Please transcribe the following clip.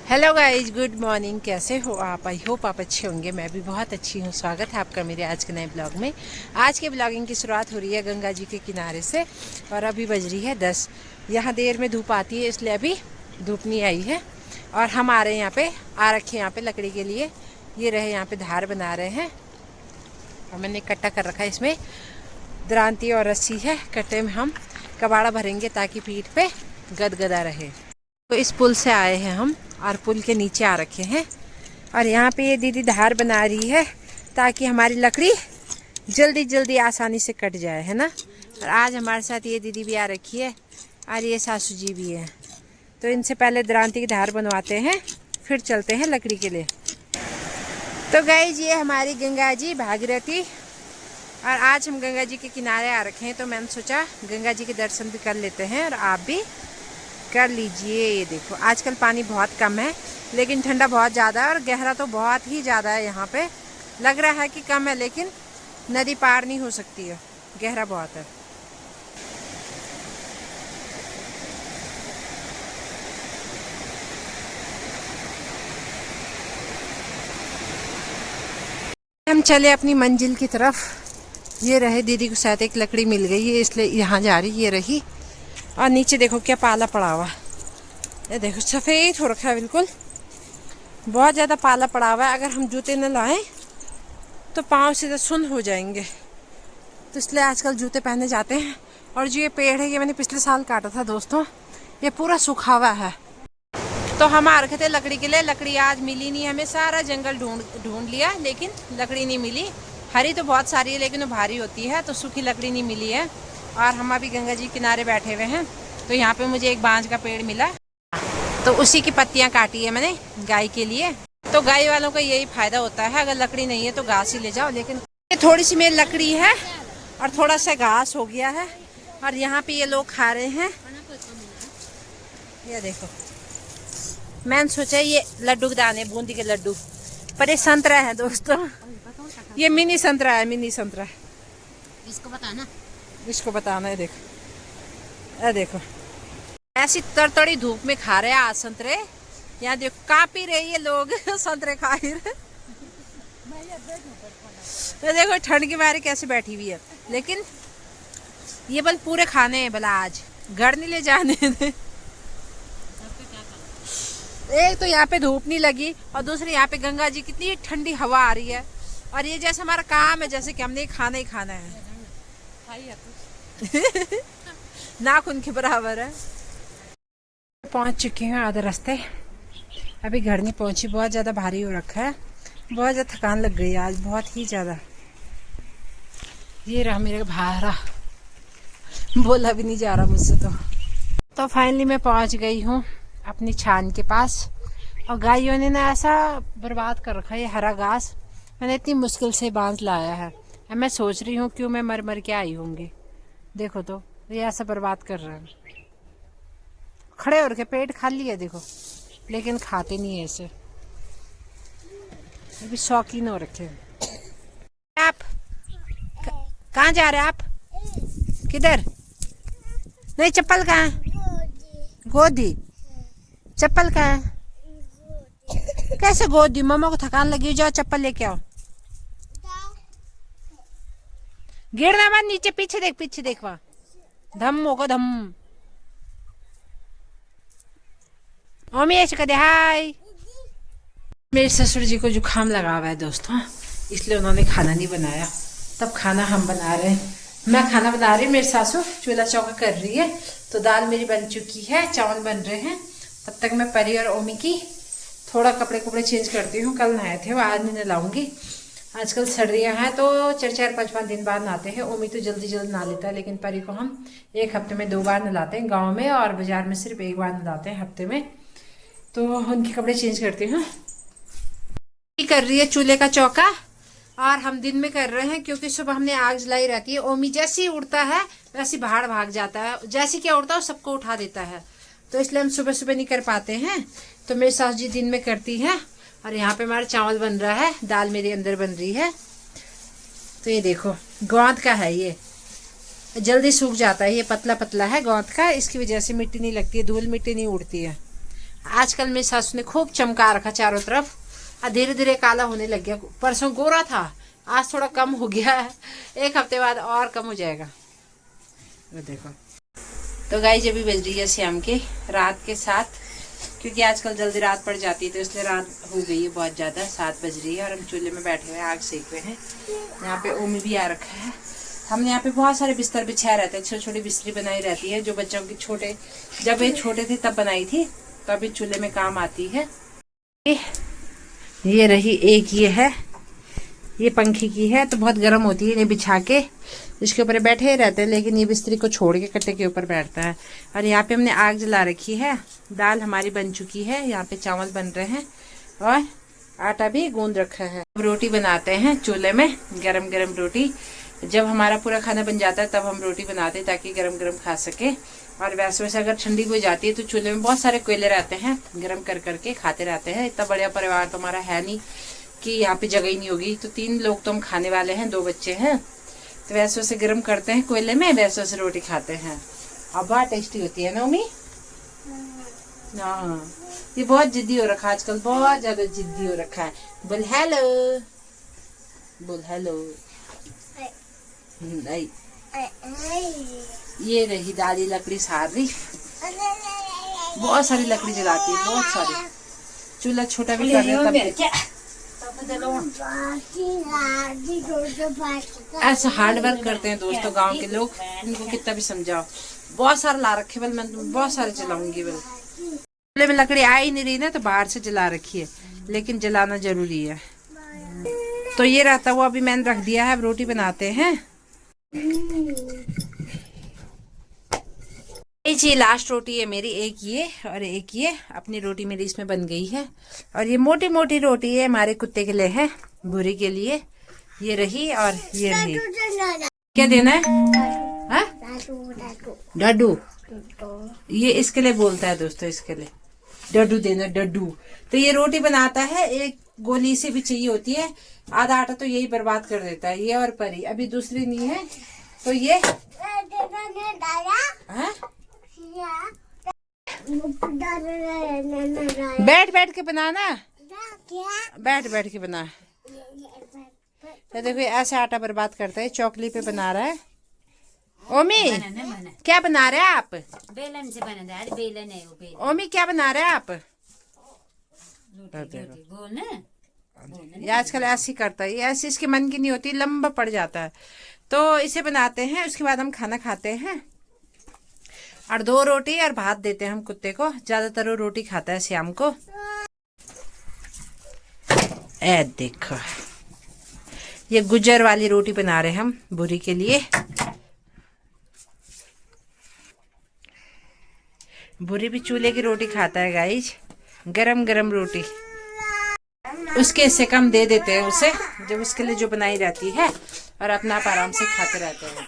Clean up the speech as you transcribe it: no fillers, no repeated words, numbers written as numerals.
Hello guys, good morning. कैसे हो आप? आई होप आप अच्छे होंगे। मैं भी बहुत अच्छी हूँ। स्वागत है आपका मेरे आज के नए ब्लॉग में। आज के ब्लॉगिंग की शुरुआत हो रही है गंगा जी के किनारे से और अभी बज रही है 10। यहाँ देर में धूप आती है इसलिए अभी धूप नहीं आई है। और हम आ रहे हैं यहाँ पे, आ रखे यहाँ पे लकड़ी के लिए। ये रहे यहाँ पे धार बना रहे हैं और मैंने इकट्ठा कर रखा है। इसमें दरांती और रस्सी है। कट्टे में हम कबाड़ा भरेंगे ताकि पीठ पे गदगदा रहे। तो इस पुल से आए हैं हम और पुल के नीचे आ रखे हैं और यहाँ पे ये दीदी धार बना रही है ताकि हमारी लकड़ी जल्दी जल्दी आसानी से कट जाए, है ना। और आज हमारे साथ ये दीदी भी आ रखी है और ये सासू जी भी है। तो इनसे पहले दरांती की धार बनवाते हैं, फिर चलते हैं लकड़ी के लिए। तो गाइस, ये हमारी गंगा जी भागीरथी और आज हम गंगा जी के किनारे आ रखे हैं। तो मैंने सोचा गंगा जी के दर्शन भी कर लेते हैं और आप भी कर लीजिए। ये देखो, आजकल पानी बहुत कम है लेकिन ठंडा बहुत ज़्यादा है और गहरा तो बहुत ही ज़्यादा है। यहाँ पे लग रहा है कि कम है लेकिन नदी पार नहीं हो सकती है, गहरा बहुत है। हम चले अपनी मंजिल की तरफ। ये रहे, दीदी को शायद एक लकड़ी मिल गई है इसलिए यहाँ जा रही। ये रही और नीचे देखो क्या पाला पड़ा हुआ। ये देखो सफ़ेद हो रखा है बिल्कुल, बहुत ज़्यादा पाला पड़ा हुआ है। अगर हम जूते न लाएं तो पाँव सीधे सुन्न हो जाएंगे, तो इसलिए आजकल जूते पहने जाते हैं। और जो ये पेड़ है ये मैंने पिछले साल काटा था दोस्तों, ये पूरा सूखा हुआ है। तो हम आ रखे थे लकड़ी के लिए, लकड़ी आज मिली नहीं हमें। सारा जंगल ढूंढ लिया लेकिन लकड़ी नहीं मिली। हरी तो बहुत सारी है लेकिन वो भारी होती है, तो सूखी लकड़ी नहीं मिली है। और हम अभी गंगा जी किनारे बैठे हुए हैं। तो यहाँ पे मुझे एक बांज का पेड़ मिला, तो उसी की पत्तियाँ काटी है मैंने गाय के लिए। तो गाय वालों का यही फायदा होता है, अगर लकड़ी नहीं है तो घास ही ले जाओ। लेकिन ये थोड़ी सी मेरी लकड़ी है और थोड़ा सा घास हो गया है। और यहाँ पे ये लोग खा रहे हैं। ये देखो, मैंने सोचा ये लड्डू के दाने, बूंदी के लड्डू, पर ये संतरा है दोस्तों। ये मिनी संतरा है, मिनी संतरा। इसको बताना, इसको बताना है। देखो, ये देखो, ऐसी तड़तड़ी धूप में खा रहे हैं आज संतरे। यहाँ देखो कापी रही है लोग संतरे खा ही रहे। तो देखो ठंड के मारे कैसे बैठी हुई है। लेकिन ये बल पूरे खाने हैं भला, आज घर नहीं ले जाने दे। एक तो यहाँ पे धूप नहीं लगी और दूसरी यहाँ पे गंगा जी कितनी ठंडी हवा आ रही है। और ये जैसे हमारा काम है, जैसे कि हमने खाना ही खाना है नाखून के बराबर है। पहुंच चुकी हूँ आधे रास्ते, अभी घर नहीं पहुंची। बहुत ज़्यादा भारी हो रखा है, बहुत ज़्यादा थकान लग गई आज, बहुत ही ज़्यादा। ये रहा मेरा भारा, बोला भी नहीं जा रहा मुझसे। तो फाइनली मैं पहुंच गई हूँ अपनी छान के पास। और गायों ने ना ऐसा बर्बाद कर रखा है ये हरा घास, मैंने इतनी मुश्किल से बांध लाया है। अब मैं सोच रही हूँ क्यों मैं मर मर के आई होंगी। देखो तो ये ऐसा बर्बाद कर रहे हैं, खड़े होकर पेट खाली है देखो, लेकिन खाते नहीं है ऐसे। अभी शौकीन हो रखे हैं। आप कहाँ जा रहे हैं? आप किधर? नहीं, चप्पल कहाँ है? गोदी चप्पल कहाँ है? कैसे गोदी? मम्मा को थकान लगी, जाओ चप्पल लेके आओ। गिरना मत नीचे, पीछे देख, पीछे देख, वहाँ धम होगा धम। मम्मी ऐसे कर दे हाय। मेरे ससुर जी को जुकाम लगा हुआ है दोस्तों, इसलिए उन्होंने खाना नहीं बनाया। तब खाना हम बना रहे हैं। मैं खाना बना रही हूँ, मेरी सासू चूल्हा चौका कर रही है। तो दाल मेरी बन चुकी है, चावल बन रहे हैं। तब तक मैं परी और ओमी की थोड़ा कपड़े चेंज करती हूँ। कल नहाए थे वो, आज नहीं नहलाऊंगी। आजकल सर्दियाँ हैं तो 4-5 दिन बाद नहाते हैं। ओमी तो जल्दी नहा लेता है, लेकिन परी को हम एक हफ्ते में 2 बार नहलाते हैं। गाँव में और बाजार में सिर्फ 1 बार नहलाते हैं हफ्ते में। तो उनके कपड़े चेंज करती हूँ। कर रही है चूल्हे का चौका और हम दिन में कर रहे हैं क्योंकि सुबह हमने आग जलाई रहती है। ओमी जैसे ही उड़ता है वैसे बाहर भाग जाता है, जैसे क्या उड़ता है सबको उठा देता है। तो इसलिए हम सुबह सुबह नहीं कर पाते हैं। तो मेरी सास जी दिन में करती हैं। और यहाँ पे हमारा चावल बन रहा है, दाल मेरे अंदर बन रही है। तो ये देखो गोंद का है, ये जल्दी सूख जाता है। ये पतला पतला है गोंद का, इसकी वजह से मिट्टी नहीं लगती है, धूल मिट्टी नहीं उड़ती है। आजकल मेरी सासू ने खूब चमका रखा चारों तरफ, और धीरे धीरे काला होने लग गया। परसों गोरा था, आज थोड़ा कम हो गया है, एक हफ्ते बाद और कम हो जाएगा। वो देखो। तो गाइस अभी बज रही है शाम के रात के 7, क्योंकि आजकल जल्दी रात पड़ जाती है तो इसलिए रात हो गई है बहुत ज़्यादा। 7 बज रही है और हम चूल्हे में बैठे हुए हैं, आग सेक रहे हैं। यहाँ पे ओमी भी आ रखा है। हमने यहाँ पे बहुत सारे बिस्तर बिछाए रहते हैं, छोटी छोटी बिस्तरी बनाई रहती है, जो बच्चों की छोटे, जब ये छोटे थे तब बनाई थी, तो अभी चूल्हे में काम आती है। ये रही एक, ये है, ये पंखी की है, तो बहुत गर्म होती है। इन्हें बिछा के इसके ऊपर बैठे ही रहते हैं, लेकिन ये बिस्तरी को छोड़ के कट्टे के ऊपर बैठता है। और यहाँ पे हमने आग जला रखी है, दाल हमारी बन चुकी है, यहाँ पे चावल बन रहे हैं और आटा भी गूंद रखा है। रोटी बनाते हैं चूल्हे में, गरम गरम रोटी। जब हमारा पूरा खाना बन जाता है तब हम रोटी बनाते हैं, ताकि गरम गरम खा सके। और वैसे वैसे अगर ठंडी हो जाती है तो चूल्हे में बहुत सारे कोयले रहते हैं, गरम कर करके खाते रहते हैं। इतना बढ़िया परिवार तो हमारा है नहीं कि यहाँ पे जगह ही नहीं होगी। तो 3 लोग तो हम खाने वाले हैं, 2 बच्चे हैं, तो वैसे वैसे गर्म करते हैं कोयले में, वैसे वैसे रोटी खाते हैं। अब बहुत टेस्टी होती है ना मम्मी? हाँ, ये बहुत जिद्दी हो रखा है आजकल, बहुत ज्यादा जिद्दी हो रखा है। बोल हेलो, बोल हेलो। नहीं, ये रही दादी लकड़ी सार रही, बहुत सारी लकड़ी जलाती है, बहुत सारी। चूल्हा छोटा भी कर रहे हैं तब ऐसा हार्ड वर्क करते हैं दोस्तों गांव के लोग, इनको कितना भी समझाओ। बहुत सारा ला रखे, बल मैं बहुत सारे जलाऊंगी। बल चूल्हे में लकड़ी आ ही नहीं रही ना, तो बाहर से जला रखी है, लेकिन जलाना जरूरी है। तो ये रहता हुआ अभी मैंने रख दिया है, अब रोटी बनाते हैं। जी लास्ट रोटी है मेरी, एक ये और एक ये। अपनी रोटी मेरी इसमें बन गई है, और ये मोटी मोटी रोटी है हमारे कुत्ते के लिए है, बुरी के लिए। ये रही और ये रही। क्या देना है? डड्डू, ये इसके लिए बोलता है दोस्तों, इसके लिए डड्डू देना, डड्डू। तो ये रोटी बनाता है, एक गोली से भी चाहिए होती है, आधा आटा तो यही बर्बाद कर देता है। ये और परी अभी दूसरी नहीं है, तो ये बैठ बैठ के बनाना, बैठ बैठ के बना। तो देखो ऐसे आटा बर्बाद करता है, चौकली पे बना रहा है। ओमी क्या बना रहे हैं आप? बेलन से बना है, बेलन है वो बेलन। ओमी क्या बना रहे हैं आप? गोल ना, ये आजकल ऐसे ही करता है, ये ऐसे इसके मन की नहीं होती, लंबा पड़ जाता है। तो इसे बनाते हैं, उसके बाद हम खाना खाते हैं। और 2 रोटी और भात देते हैं हम कुत्ते को, ज्यादातर वो रोटी खाता है शाम को। ए देखो, ये गुजर वाली रोटी बना रहे हैं हम बुरी के लिए। बुरी भी चूल्हे की रोटी खाता है गाइज, गरम गरम रोटी। उसके इससे कम दे देते हैं उसे, जब उसके लिए जो बनाई रहती है, और अपना आप आराम से खाते रहते हैं।